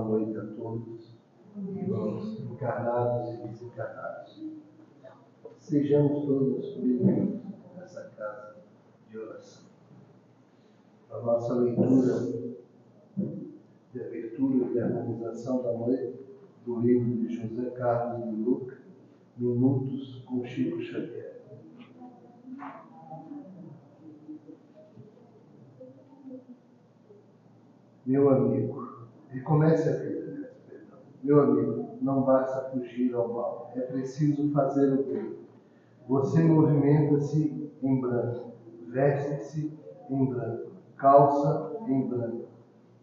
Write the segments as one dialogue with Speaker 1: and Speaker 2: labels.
Speaker 1: noite a todos, irmãos encarnados e desencarnados. Sejamos todos bem-vindos nessa casa de oração. A nossa leitura de abertura e harmonização da noite do livro de José Carlos de Luca, Minutos com Chico Xavier. Meu amigo, e comece a vida, perdão. Meu amigo, não basta fugir ao mal, é preciso fazer o bem. Você movimenta-se em branco, veste-se em branco, calça em branco,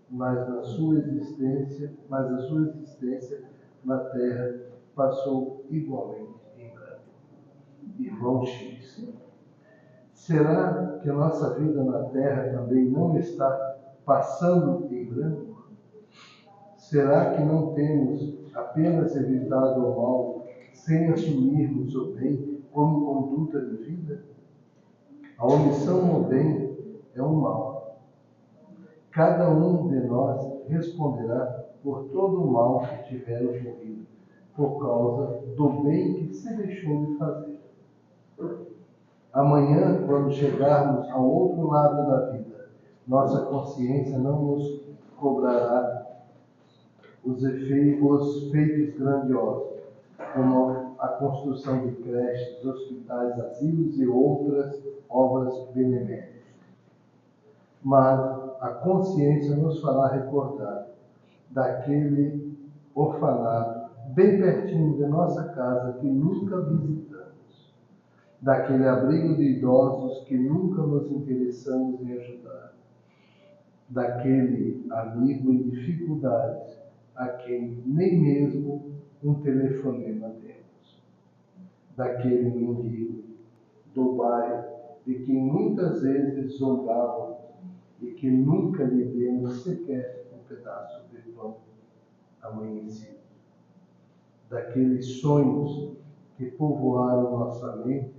Speaker 1: mas a sua existência na Terra passou igualmente em branco. Irmão X. Será que a nossa vida na Terra também não está passando em branco? Será que não temos apenas evitado o mal sem assumirmos o bem como conduta de vida? A omissão no bem é um mal. Cada um de nós responderá por todo o mal que tiver ocorrido, por causa do bem que se deixou de fazer. Amanhã, quando chegarmos ao outro lado da vida, nossa consciência não nos cobrará os feitos grandiosos, como a construção de creches, hospitais, asilos e outras obras beneméritas. Mas a consciência nos fará recordar daquele orfanato bem pertinho de nossa casa que nunca visitamos, daquele abrigo de idosos que nunca nos interessamos em ajudar, daquele amigo em dificuldades a quem nem mesmo um telefonema demos, daquele mendigo do bairro de quem muitas vezes zombávamos e que nunca lhe demos sequer um pedaço de pão amanhecido, daqueles sonhos que povoaram nossa mente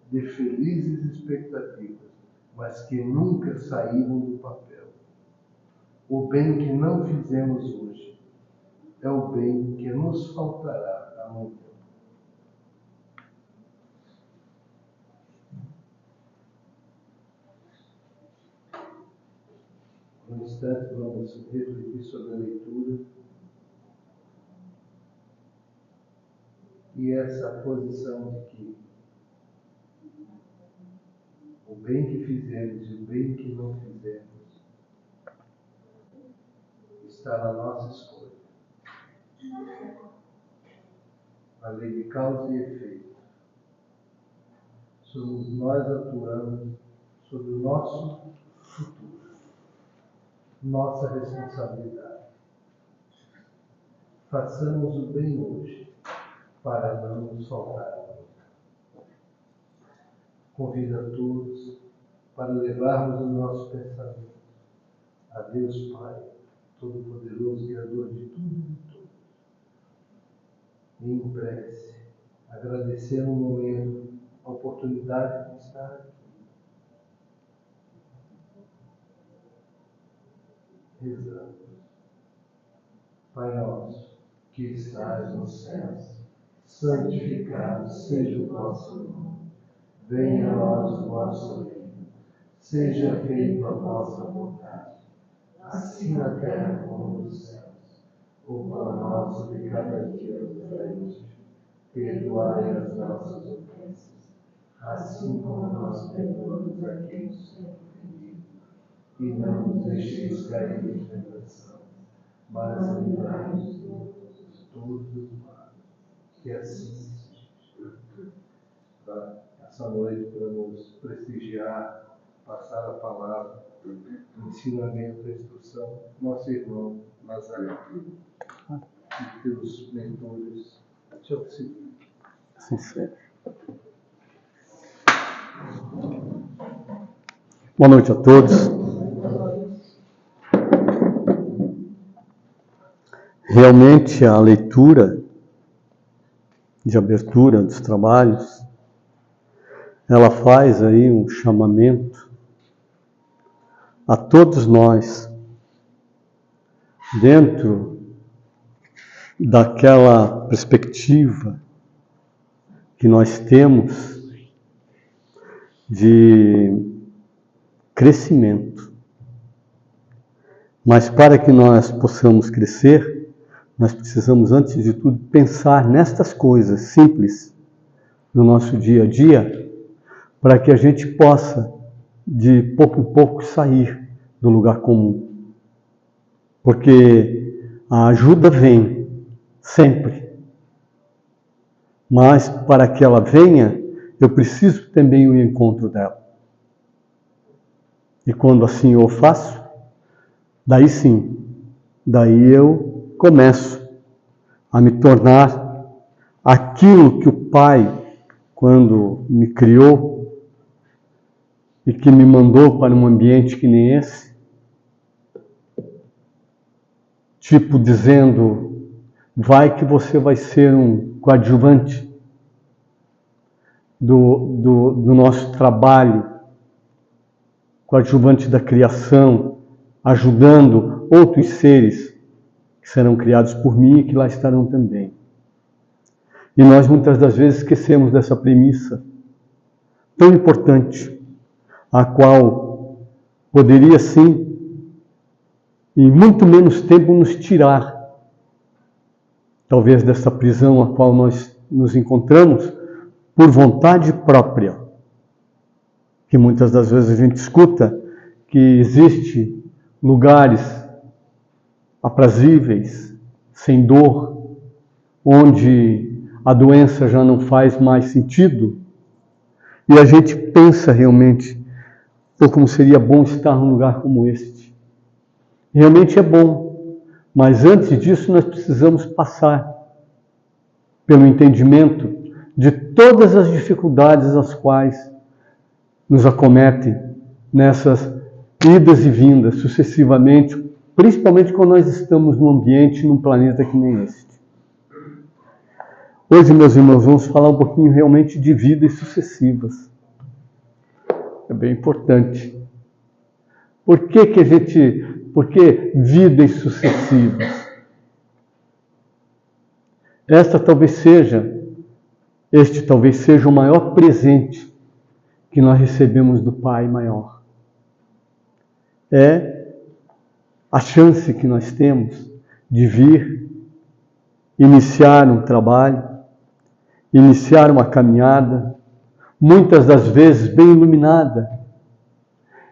Speaker 1: de felizes expectativas, mas que nunca saíram do papel. O bem que não fizemos hoje é o bem que nos faltará amanhã. No instante, vamos refletir sobre a leitura e essa posição de que o bem que fizemos e o bem que não fizemos está na nossa escolha. A lei de causa e efeito. Somos nós atuando sobre o nosso futuro, nossa responsabilidade. Façamos o bem hoje, para não nos faltar amanhã. Convido a todos para levarmos o nosso pensamento a Deus Pai, Todo-Poderoso, Criador de tudo e de todos. Em prece, agradecer no momento a oportunidade de estar aqui. Rezamos. Pai nosso, que estás nos céus, santificado seja o vosso nome. Venha a nós o vosso reino. Seja feita a vossa vontade, assim na terra como nos céus. O pão nosso de cada dia nos dai hoje. Perdoai as nossas ofensas, assim como nós perdoamos a quem nos tem ofendido. E não nos deixeis cair em tentação, mas livrai-nos de todos os males. Que assim seja. Essa noite, para nos prestigiar, passar a palavra, o ensinamento, a instrução, nosso irmão Nazaré e teus mentores te auxiliam.
Speaker 2: Sim, senhor. Boa noite a todos. Realmente a leitura de abertura dos trabalhos, ela faz aí um chamamento a todos nós, dentro daquela perspectiva que nós temos de crescimento. Mas para que nós possamos crescer, nós precisamos, antes de tudo, pensar nestas coisas simples do nosso dia a dia, para que a gente possa, de pouco em pouco, sair do lugar comum. Porque a ajuda vem, sempre. Mas para que ela venha, eu preciso também ir ao encontro dela. E quando assim eu faço, daí sim, daí eu começo a me tornar aquilo que o Pai, quando me criou e que me mandou para um ambiente que nem esse, tipo dizendo, vai que você vai ser um coadjuvante do nosso trabalho, coadjuvante da criação, ajudando outros seres que serão criados por mim e que lá estarão também. E nós muitas das vezes esquecemos dessa premissa tão importante, a qual poderia sim, em muito menos tempo, nos tirar, talvez, dessa prisão a qual nós nos encontramos, por vontade própria. Que muitas das vezes a gente escuta que existe lugares aprazíveis, sem dor, onde a doença já não faz mais sentido, e a gente pensa realmente, como seria bom estar num lugar como este. Realmente é bom, mas antes disso nós precisamos passar pelo entendimento de todas as dificuldades as quais nos acometem nessas idas e vindas sucessivamente, principalmente quando nós estamos num ambiente, num planeta que nem este. Hoje, meus irmãos, vamos falar um pouquinho realmente de vidas sucessivas. É bem importante. Por que vidas sucessivas? Este talvez seja o maior presente que nós recebemos do Pai maior. É a chance que nós temos de vir, iniciar um trabalho, iniciar uma caminhada, muitas das vezes bem iluminada,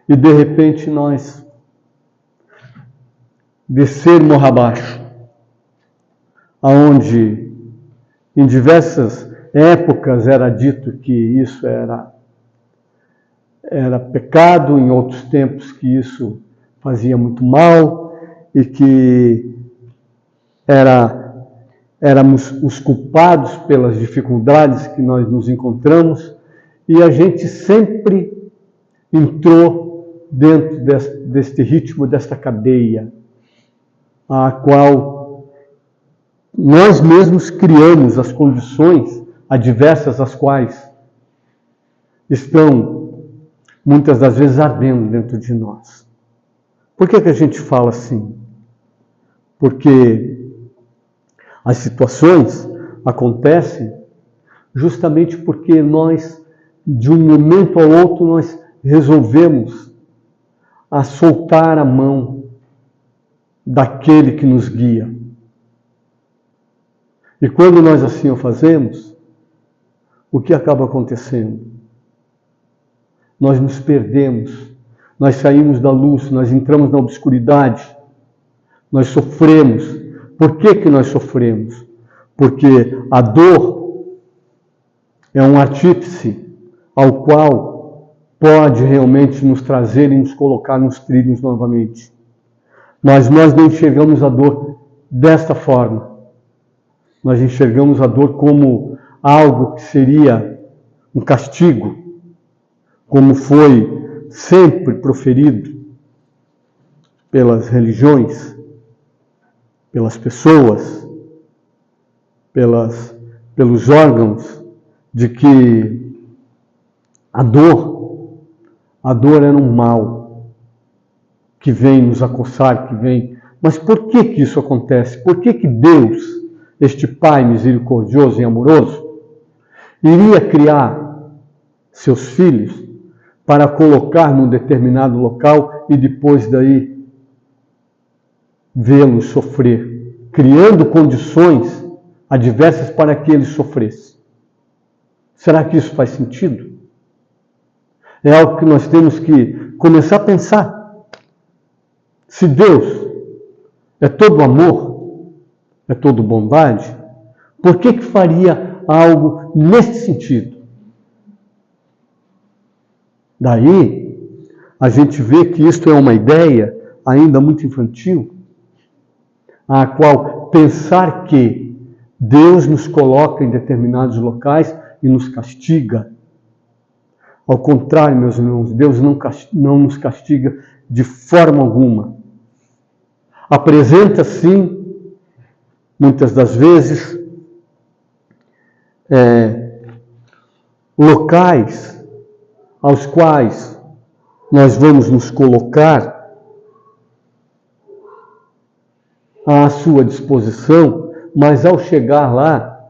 Speaker 2: e de repente nós descer morro abaixo, aonde em diversas épocas era dito que isso era pecado, em outros tempos que isso fazia muito mal e que éramos os culpados pelas dificuldades que nós nos encontramos, e a gente sempre entrou dentro deste ritmo, desta cadeia, a qual nós mesmos criamos as condições adversas às quais estão muitas das vezes ardendo dentro de nós. Por que a gente fala assim? Porque as situações acontecem justamente porque nós, de um momento ao outro, nós resolvemos a soltar a mão daquele que nos guia. E quando nós assim o fazemos, o que acaba acontecendo? Nós nos perdemos, nós saímos da luz, nós entramos na obscuridade, nós sofremos. Por que nós sofremos? Porque a dor é um artífice ao qual pode realmente nos trazer e nos colocar nos trilhos novamente. Mas nós não enxergamos a dor desta forma. Nós enxergamos a dor como algo que seria um castigo, como foi sempre proferido pelas religiões, pelas pessoas, pelos órgãos, de que a dor era um mal que vem nos acossar, que vem. Mas por que isso acontece? Por que Deus este Pai misericordioso e amoroso, iria criar seus filhos para colocar num determinado local e depois daí vê-los sofrer, criando condições adversas para que eles sofressem. Será que isso faz sentido? É algo que nós temos que começar a pensar. Se Deus é todo amor, é todo bondade, por que faria algo nesse sentido? Daí, a gente vê que isto é uma ideia ainda muito infantil, a qual pensar que Deus nos coloca em determinados locais e nos castiga. Ao contrário, meus irmãos, Deus não nos castiga de forma alguma. Apresenta, sim, muitas das vezes, locais aos quais nós vamos nos colocar à sua disposição, mas ao chegar lá,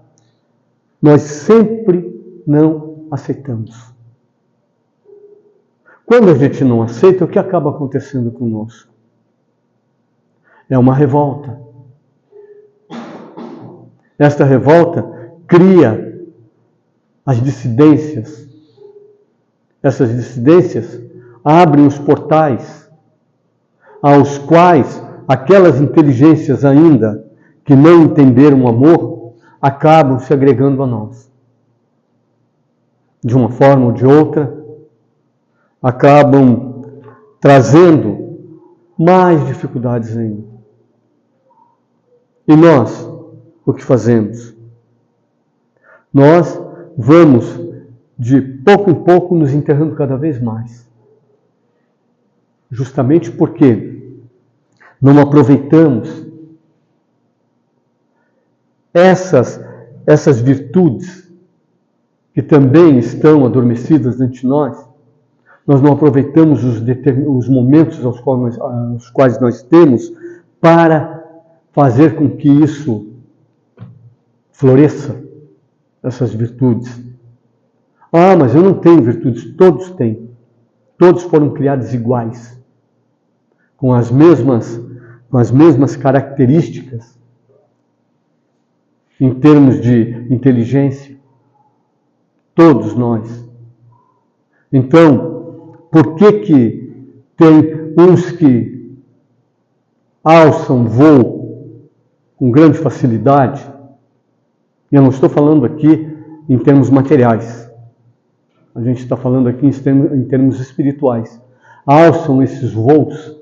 Speaker 2: nós sempre não aceitamos. Quando a gente não aceita, o que acaba acontecendo conosco? É uma revolta. Esta revolta cria as dissidências. Essas dissidências abrem os portais aos quais aquelas inteligências ainda que não entenderam o amor acabam se agregando a nós. De uma forma ou de outra, acabam trazendo mais dificuldades ainda. E nós, o que fazemos? Nós vamos, de pouco em pouco, nos enterrando cada vez mais. Justamente porque não aproveitamos essas virtudes que também estão adormecidas dentro de nós. Nós não aproveitamos os momentos aos quais nós temos para fazer com que isso floresça, essas virtudes. Ah, mas eu não tenho virtudes. Todos têm. Todos foram criados iguais, com as mesmas características em termos de inteligência. Todos nós. Então, por que tem uns que alçam voo com grande facilidade? E eu não estou falando aqui em termos materiais. A gente está falando aqui em termos espirituais. Alçam esses voos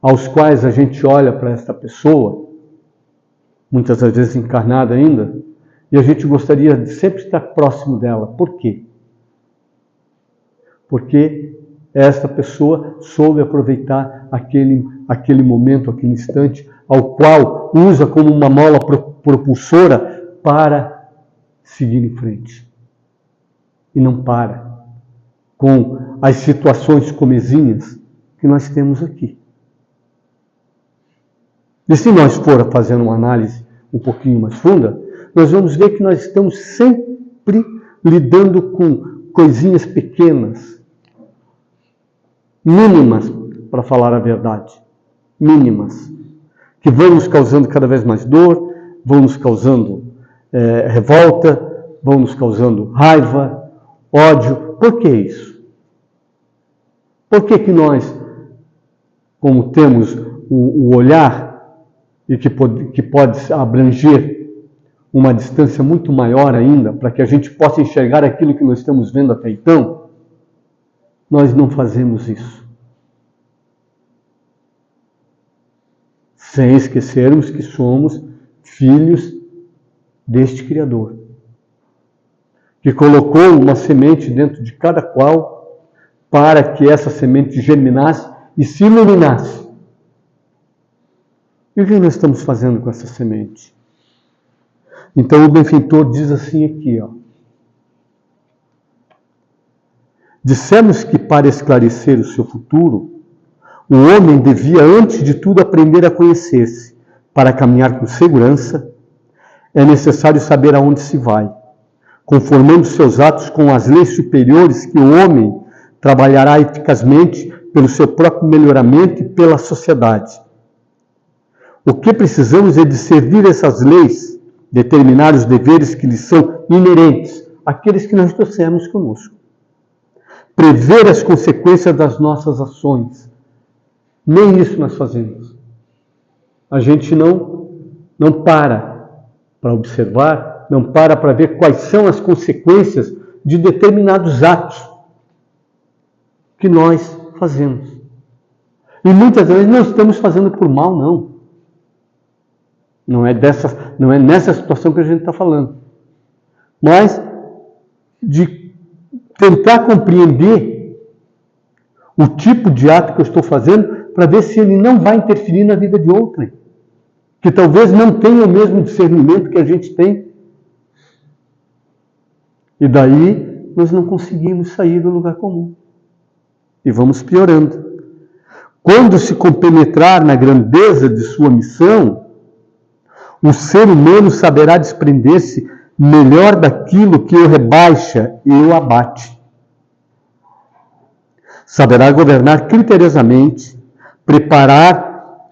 Speaker 2: aos quais a gente olha para esta pessoa, muitas das vezes encarnada ainda, e a gente gostaria de sempre estar próximo dela. Por quê? Porque esta pessoa soube aproveitar aquele momento, aquele instante, ao qual usa como uma mola propulsora para seguir em frente. E não para com as situações comezinhas que nós temos aqui. E se nós for fazendo uma análise um pouquinho mais funda, nós vamos ver que nós estamos sempre lidando com coisinhas pequenas, mínimas, para falar a verdade, mínimas, que vão nos causando cada vez mais dor, vão nos causando revolta, vão nos causando raiva, ódio. Por que isso? Por que nós, como temos o olhar, e que pode abranger uma distância muito maior ainda, para que a gente possa enxergar aquilo que nós estamos vendo até então, nós não fazemos isso? Sem esquecermos que somos filhos deste Criador, que colocou uma semente dentro de cada qual para que essa semente germinasse e se iluminasse. E o que nós estamos fazendo com essa semente? Então o benfeitor diz assim aqui, ó. Dissemos que para esclarecer o seu futuro, o homem devia antes de tudo aprender a conhecer-se, para caminhar com segurança é necessário saber aonde se vai, conformando seus atos com as leis superiores que o homem trabalhará eficazmente pelo seu próprio melhoramento e pela sociedade. O que precisamos é de servir essas leis, determinar os deveres que lhes são inerentes, aqueles que nós trouxemos conosco. Prever as consequências das nossas ações. Nem isso nós fazemos. A gente não para observar, não para ver quais são as consequências de determinados atos que nós fazemos. E muitas vezes não estamos fazendo por mal, não. Não é nessa situação que a gente está falando. Mas de tentar compreender o tipo de ato que eu estou fazendo para ver se ele não vai interferir na vida de outrem, que talvez não tenha o mesmo discernimento que a gente tem. E daí nós não conseguimos sair do lugar comum. E vamos piorando. Quando se compenetrar na grandeza de sua missão, o ser humano saberá desprender-se melhor daquilo que o rebaixa e o abate. Saberá governar criteriosamente, preparar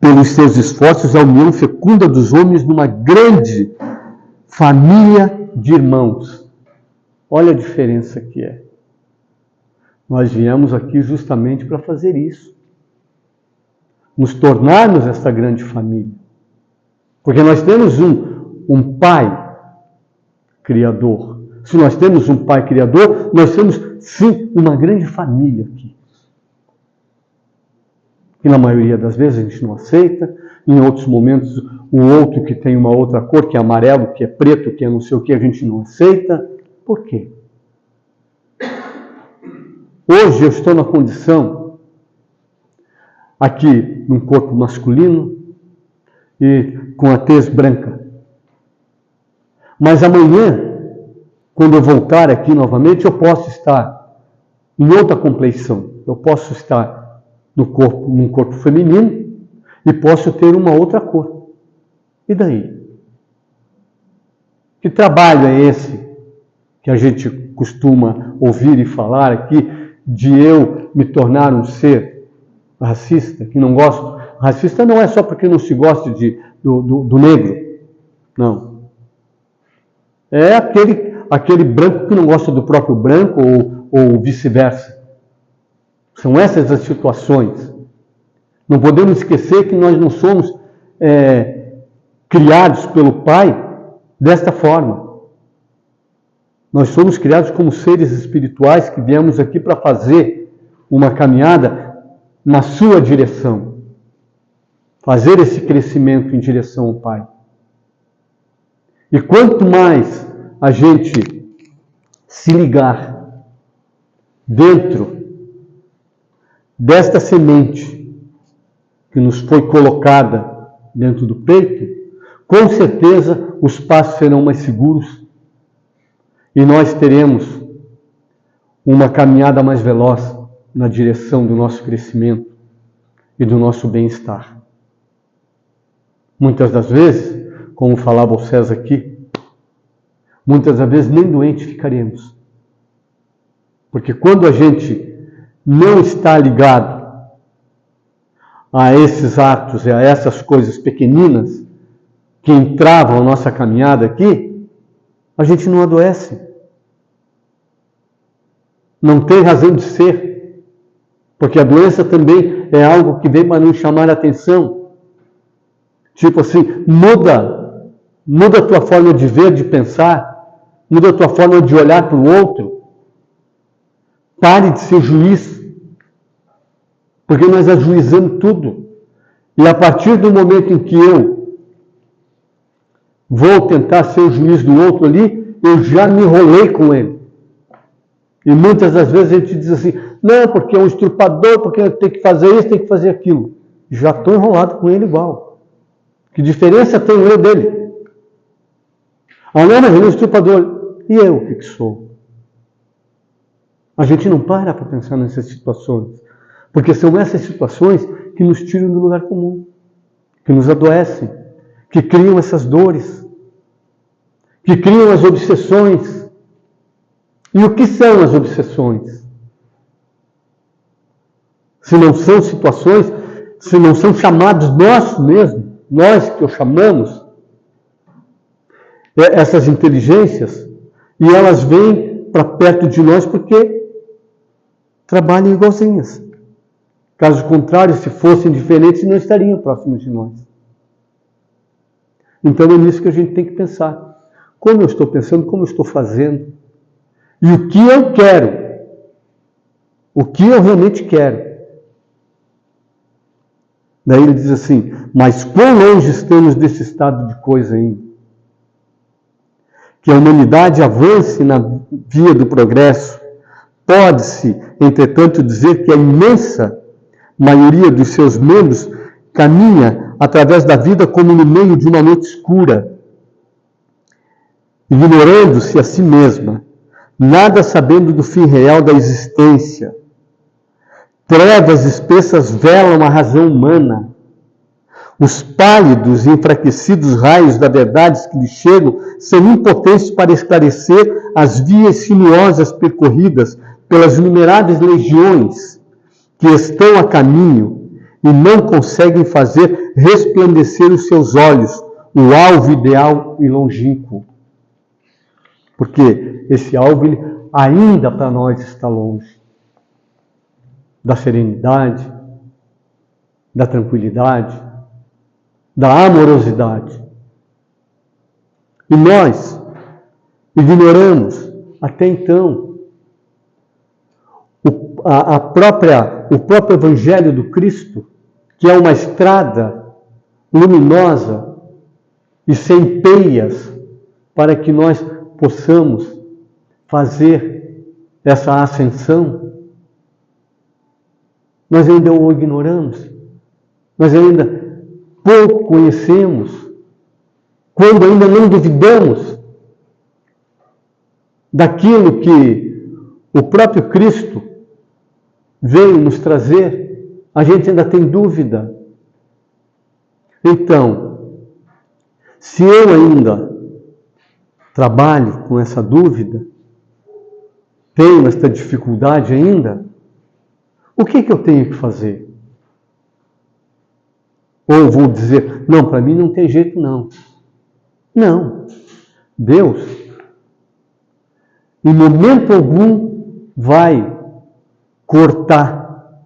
Speaker 2: pelos seus esforços a união fecunda dos homens numa grande família de irmãos. Olha a diferença que é. Nós viemos aqui justamente para fazer isso. Nos tornarmos essa grande família. Porque nós temos um Pai Criador. Se nós temos um Pai Criador, nós temos, sim, uma grande família aqui. E na maioria das vezes a gente não aceita. Em outros momentos, o outro que tem uma outra cor, que é amarelo, que é preto, que é não sei o que, a gente não aceita. Por quê? Hoje eu estou na condição, aqui num corpo masculino e com a tez branca. Mas amanhã, quando eu voltar aqui novamente, eu posso estar em outra compleição. Eu posso estar num corpo feminino e posso ter uma outra cor. E daí? Que trabalho é esse que a gente costuma ouvir e falar aqui, de eu me tornar um ser racista, que não gosto? Racista não é só porque não se gosta do negro. Não. É aquele branco que não gosta do próprio branco ou vice-versa. São essas as situações. Não podemos esquecer que nós não somos criados pelo Pai desta forma. Nós somos criados como seres espirituais que viemos aqui para fazer uma caminhada na sua direção. Fazer esse crescimento em direção ao Pai. E quanto mais a gente se ligar dentro desta semente que nos foi colocada dentro do peito, com certeza os passos serão mais seguros e nós teremos uma caminhada mais veloz na direção do nosso crescimento e do nosso bem-estar. Muitas das vezes, como falava o César aqui, muitas das vezes nem doente ficaremos. Porque quando a gente não está ligado a esses atos e a essas coisas pequeninas que entravam a nossa caminhada aqui, a gente não adoece. Não tem razão de ser. Porque a doença também é algo que vem para nos chamar a atenção. Tipo assim, muda a tua forma de ver, de pensar, muda a tua forma de olhar para o outro. Pare de ser juiz, porque nós ajuizamos tudo. E a partir do momento em que eu vou tentar ser o juiz do outro ali, eu já me enrolei com ele. E muitas das vezes a gente diz assim, não, porque é um estrupador, porque tem que fazer isso, tem que fazer aquilo. Já estou enrolado com ele igual. Que diferença tenho eu dele? Ah, não, mas ele é um estrupador. E eu, o que sou? A gente não para pensar nessas situações. Porque são essas situações que nos tiram do lugar comum. Que nos adoecem. Que criam essas dores. que criam as obsessões. E o que são as obsessões? Se não são situações, se não são chamados nós mesmos, nós que o chamamos, essas inteligências, e elas vêm para perto de nós porque trabalham igualzinhas. Caso contrário, se fossem diferentes, não estariam próximos de nós. Então é nisso que a gente tem que pensar. Como eu estou pensando, como eu estou fazendo, e o que eu quero, o que eu realmente quero. Daí ele diz assim, mas quão longe estamos desse estado de coisa ainda? Que a humanidade avance na via do progresso. Pode-se, entretanto, dizer que a imensa maioria dos seus membros caminha através da vida como no meio de uma noite escura, ignorando-se a si mesma, nada sabendo do fim real da existência. Trevas espessas velam a razão humana. Os pálidos e enfraquecidos raios da verdade que lhe chegam são impotentes para esclarecer as vias sinuosas percorridas pelas inumeráveis legiões que estão a caminho e não conseguem fazer resplandecer os seus olhos, o alvo ideal e longínquo. Porque esse alvo ainda para nós está longe. Da serenidade, da tranquilidade, da amorosidade. E nós ignoramos, até então, o próprio Evangelho do Cristo, que é uma estrada luminosa e sem peias, para que nós possamos fazer essa ascensão. Nós ainda o ignoramos, nós ainda pouco conhecemos, quando ainda não duvidamos daquilo que o próprio Cristo veio nos trazer, a gente ainda tem dúvida. Então, se eu ainda trabalho com essa dúvida, tenho esta dificuldade ainda, o que eu tenho que fazer? Ou vou dizer, não, para mim não tem jeito não. Não. Deus, em momento algum, vai cortar,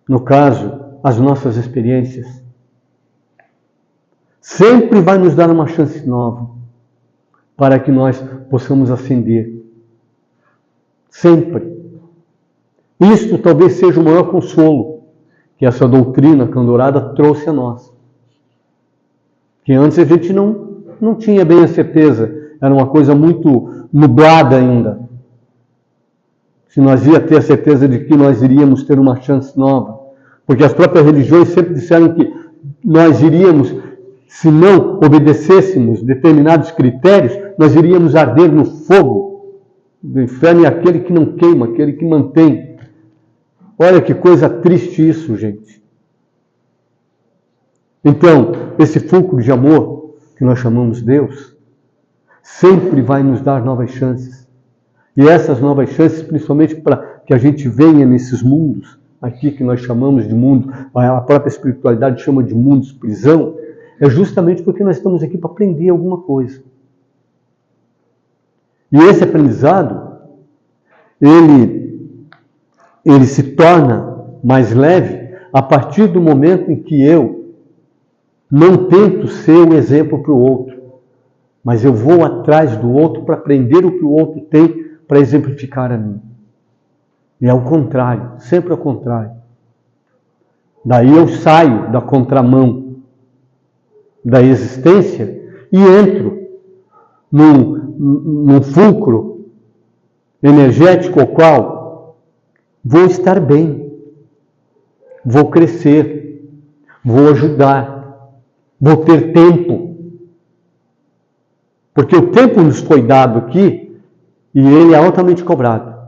Speaker 2: no caso, as nossas experiências. Sempre vai nos dar uma chance nova para que nós possamos ascender. Sempre. Isto talvez seja o maior consolo que essa doutrina candorada trouxe a nós. Que antes a gente não tinha bem a certeza, era uma coisa muito nublada ainda. Se nós ia ter a certeza de que nós iríamos ter uma chance nova. Porque as próprias religiões sempre disseram que nós iríamos, se não obedecêssemos determinados critérios, nós iríamos arder no fogo do inferno, e aquele que não queima, aquele que mantém. Olha que coisa triste isso, gente. Então, esse fulcro de amor, que nós chamamos Deus, sempre vai nos dar novas chances. E essas novas chances, principalmente para que a gente venha nesses mundos, aqui que nós chamamos de mundo, a própria espiritualidade chama de mundos prisão, é justamente porque nós estamos aqui para aprender alguma coisa. E esse aprendizado, ele se torna mais leve a partir do momento em que eu não tento ser um exemplo para o outro, mas eu vou atrás do outro para aprender o que o outro tem para exemplificar a mim. E é o contrário, sempre ao contrário. Daí eu saio da contramão da existência e entro num fulcro energético ao qual vou estar bem, vou crescer, vou ajudar, vou ter tempo. Porque o tempo nos foi dado aqui e ele é altamente cobrado.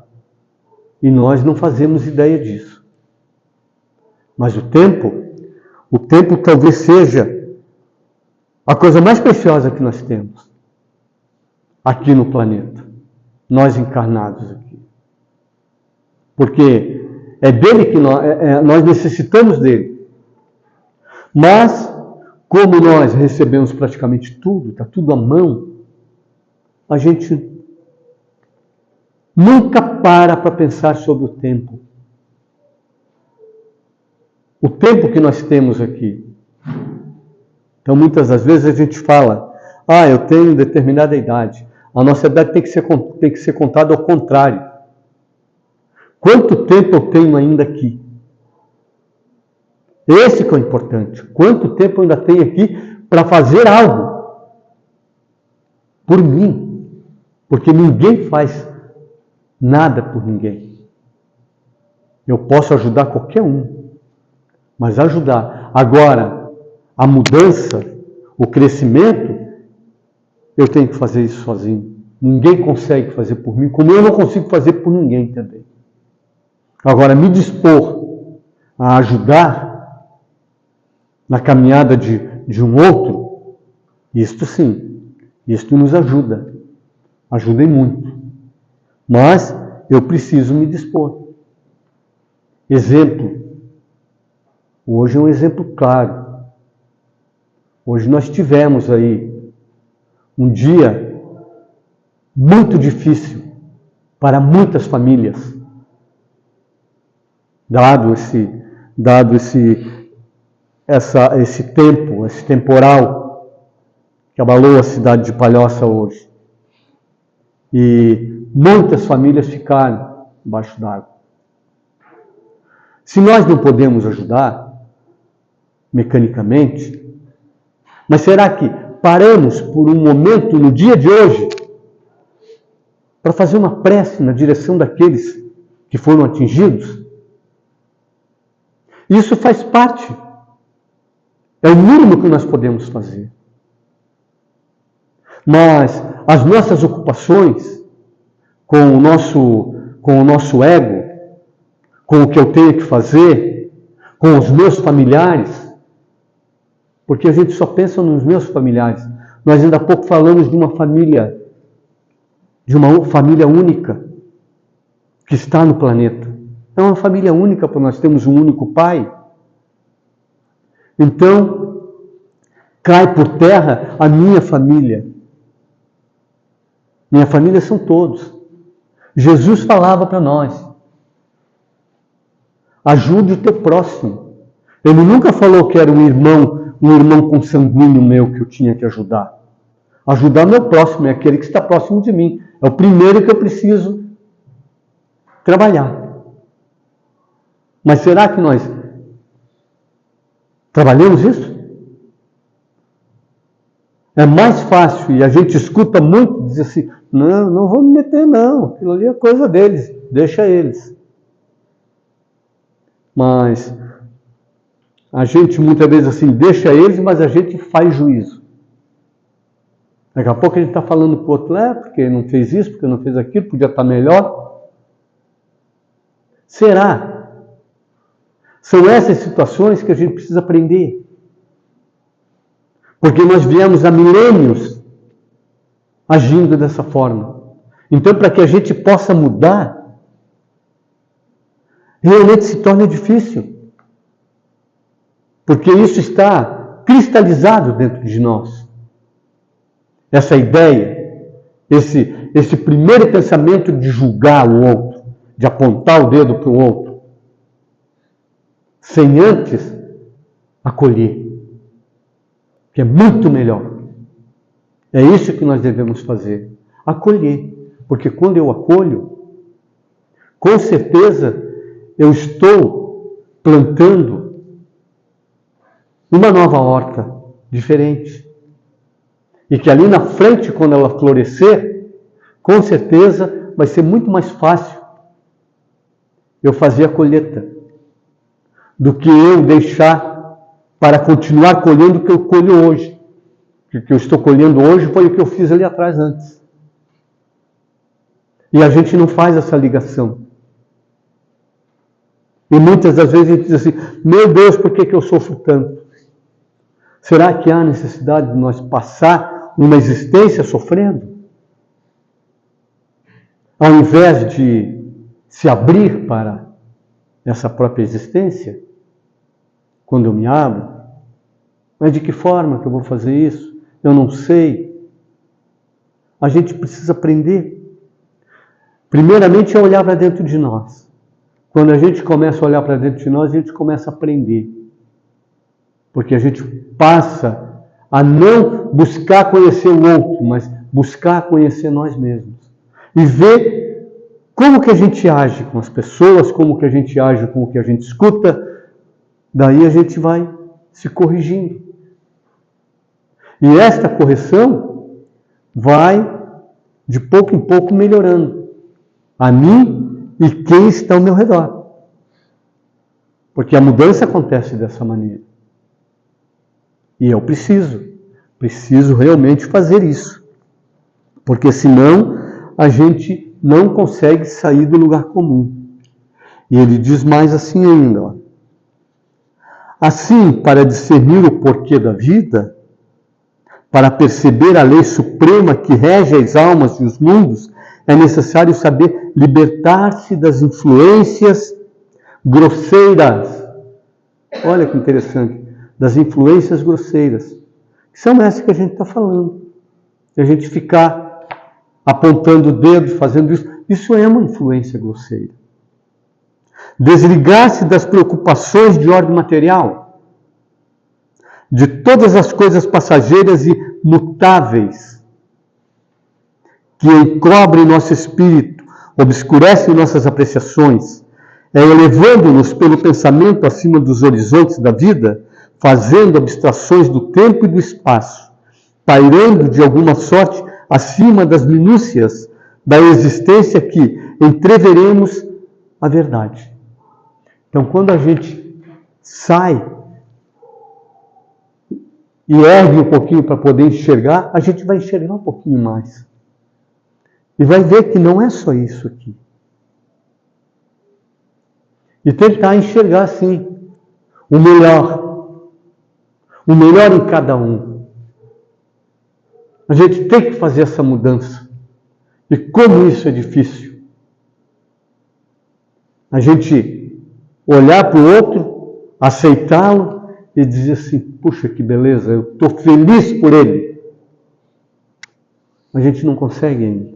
Speaker 2: E nós não fazemos ideia disso. Mas o tempo talvez seja a coisa mais preciosa que nós temos. aqui no planeta. Nós encarnados aqui. Porque é dele que nós necessitamos dele. Mas, como nós recebemos praticamente tudo, está tudo à mão, a gente nunca para pensar sobre o tempo. O tempo que nós temos aqui. Então, muitas das vezes a gente fala, eu tenho determinada idade. A nossa idade tem que ser contada ao contrário. Quanto tempo eu tenho ainda aqui? Esse que é o importante. Quanto tempo eu ainda tenho aqui para fazer algo por mim? Porque ninguém faz nada por ninguém. Eu posso ajudar qualquer um, mas ajudar. Agora, a mudança, o crescimento, eu tenho que fazer isso sozinho. Ninguém consegue fazer por mim, como eu não consigo fazer por ninguém também. Agora, me dispor a ajudar na caminhada de um outro, isto sim, isto nos ajuda. Ajuda muito. Mas eu preciso me dispor. Exemplo. Hoje é um exemplo claro. Hoje nós tivemos aí um dia muito difícil para muitas famílias. Dado esse tempo, esse temporal que abalou a cidade de Palhoça hoje. E muitas famílias ficaram embaixo d'água. Se nós não podemos ajudar mecanicamente, mas será que paramos por um momento no dia de hoje para fazer uma prece na direção daqueles que foram atingidos? Isso faz parte. É o mínimo que nós podemos fazer. Mas as nossas ocupações, com o nosso ego, com o que eu tenho que fazer, com os meus familiares, porque a gente só pensa nos meus familiares. Nós ainda há pouco falamos de uma família única que está no planeta. É uma família única, porque nós temos um único pai. Então, cai por terra a minha família. Minha família são todos. Jesus falava para nós: ajude o teu próximo. Ele nunca falou que era um irmão consanguíneo meu que eu tinha que ajudar. Ajudar meu próximo é aquele que está próximo de mim. É o primeiro que eu preciso trabalhar. Mas será que nós trabalhamos isso? É mais fácil, e a gente escuta muito, dizer assim, não vou me meter não, aquilo ali é coisa deles, deixa eles. Mas a gente muitas vezes assim, deixa eles, mas a gente faz juízo. Daqui a pouco a gente está falando para o outro, porque não fez isso, porque não fez aquilo, podia estar melhor. Será? São essas situações que a gente precisa aprender. Porque nós viemos há milênios agindo dessa forma. Então, para que a gente possa mudar, realmente se torna difícil. Porque isso está cristalizado dentro de nós. Essa ideia, esse primeiro pensamento de julgar o outro, de apontar o dedo para o outro, sem antes acolher, que é muito melhor. É isso que nós devemos fazer, acolher. Porque quando eu acolho, com certeza eu estou plantando uma nova horta diferente. E que ali na frente, quando ela florescer, com certeza vai ser muito mais fácil eu fazer a colheita do que eu deixar para continuar colhendo o que eu colho hoje. O que eu estou colhendo hoje foi o que eu fiz ali atrás antes. E a gente não faz essa ligação. E muitas das vezes a gente diz assim, meu Deus, por que eu sofro tanto? Será que há necessidade de nós passar uma existência sofrendo? ao invés de se abrir para essa própria existência, quando eu me abro, mas de que forma que eu vou fazer isso? Eu não sei. A gente precisa aprender. Primeiramente é olhar para dentro de nós. Quando a gente começa a olhar para dentro de nós, a gente começa a aprender. Porque a gente passa a não buscar conhecer o outro, mas buscar conhecer nós mesmos. E ver como que a gente age com as pessoas, como que a gente age com o que a gente escuta. Daí a gente vai se corrigindo. E esta correção vai, de pouco em pouco, melhorando a mim e quem está ao meu redor. Porque a mudança acontece dessa maneira. E eu preciso realmente fazer isso. Porque senão a gente não consegue sair do lugar comum. E ele diz mais assim ainda, ó. Assim, para discernir o porquê da vida, para perceber a lei suprema que rege as almas e os mundos, é necessário saber libertar-se das influências grosseiras. Olha que interessante. Das influências grosseiras. Que são essas que a gente está falando. E a gente ficar apontando o dedo, fazendo isso. Isso é uma influência grosseira. Desligar-se das preocupações de ordem material, de todas as coisas passageiras e mutáveis que encobrem nosso espírito, obscurecem nossas apreciações, elevando-nos pelo pensamento acima dos horizontes da vida, fazendo abstrações do tempo e do espaço, pairando de alguma sorte acima das minúcias da existência que entreveremos a verdade. Então, quando a gente sai e ergue um pouquinho para poder enxergar, a gente vai enxergar um pouquinho mais. E vai ver que não é só isso aqui. E tentar enxergar, sim, o melhor em cada um. A gente tem que fazer essa mudança. E como isso é difícil. A gente olhar para o outro, aceitá-lo e dizer assim, puxa, que beleza, eu estou feliz por ele. A gente não consegue ainda.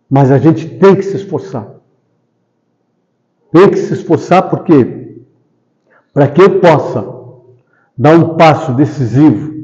Speaker 2: Mas a gente tem que se esforçar. Tem que se esforçar porque, para que eu possa dar um passo decisivo